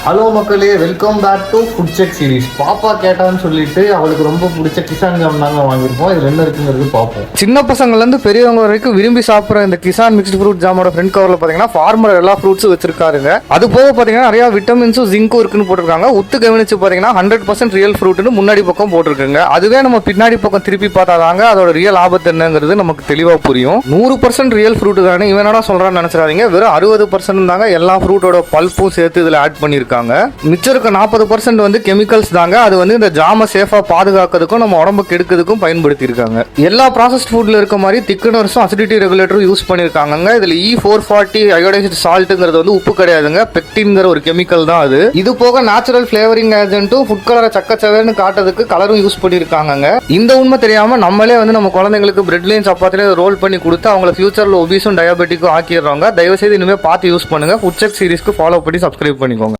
Hello மக்களே, welcome back to food check series. பாப்பா கேட்டான்னு சொல்லிட்டு அவளுக்கு ரொம்ப பிடிச்ச கிசான் ஜாம் தாங்க வாங்கியிருப்போம். இது என்ன இருக்குங்கிறது பார்ப்போம். சின்ன பசங்கள்லேருந்து பெரியவங்க வரைக்கும் விரும்பி சாப்பிட்ற இந்த கிசான் மிக்ஸ்டு ஃப்ரூட் ஜாமோட ஃப்ரண்ட் கவரில் பார்த்தீங்கன்னா ஃபார்மர் எல்லா ஃப்ரூட்ஸும் வச்சிருக்காருங்க. அது போக பார்த்தீங்கன்னா நிறையா விட்டமின்ஸும் ஜிங்கும் இருக்குன்னு போட்டிருக்காங்க. உத்து கவனிச்சு பார்த்தீங்கன்னா 100% ரியல் ஃப்ரூட்னு முன்னாடி பக்கம் போட்டிருக்குங்க. அதுவே நம்ம பின்னாடி பக்கம் திருப்பி பார்த்தாதாங்க அதோட ரியல் ஆபத்து என்னங்கிறது நமக்கு தெளிவாக புரியும். 100% ரியல் ஃப்ரூட் தானே இவன் என்னடா சொல்கிறான்னு நினச்சிடாதீங்க. வெறும் 60% தாங்க எல்லா ஃப்ரூட்டோட பல்ப்பும் சேர்த்து இதில் ஆட் பண்ணியிருக்காங்க. மிச்சம் இருக்க 40% வந்து கெமிக்கல்ஸ் தாங்க. அது வந்து இந்த ஜாமை சேஃபா பாதுகாக்கிறதுக்கும் நம்ம உடம்புக்கு எடுக்கிறதுக்கும் பயன்படுத்தி இருக்காங்க. எல்லா ப்ராசஸ்ட் ஃபுட்ல இருக்க மாதிரி திக்கனர்ஸும் அசிடிட்டி ரெகுலேட்டரும் யூஸ் பண்ணிருக்காங்க. இதுல E440 அயோடைஸ்டு சால்ட்டுங்கிறது வந்து உப்பு கிடையாதுங்க, பெக்டின்ங்கிற ஒரு கெமிக்கல் தான் அது. இது போக நேச்சுரல் ஃபிளேவரிங் ஏஜென்ட்டும் ஃபுட் கலரை சக்கச்சவேன்னு காட்டுறதுக்கு கலரும் யூஸ் பண்ணிருக்காங்க. இந்த உண்மை தெரியாம நம்மளே வந்து நம்ம குழந்தைங்களுக்கு பிரெட்லையும் சப்பாத்திலையும் ரோல் பண்ணி கொடுத்து அவங்களை ஃபியூச்சர்ல ஒபிஸும் டயபெட்டிக்கும் ஆக்கிடுறாங்க. தயவு செய்து இனிமேல் பார்த்து யூஸ் பண்ணுங்க. ஃபுட் செக் சீரிஸ்க்கு ஃபாலோ பண்ணி சப்ஸ்கிரைப் பண்ணிக்கோங்க.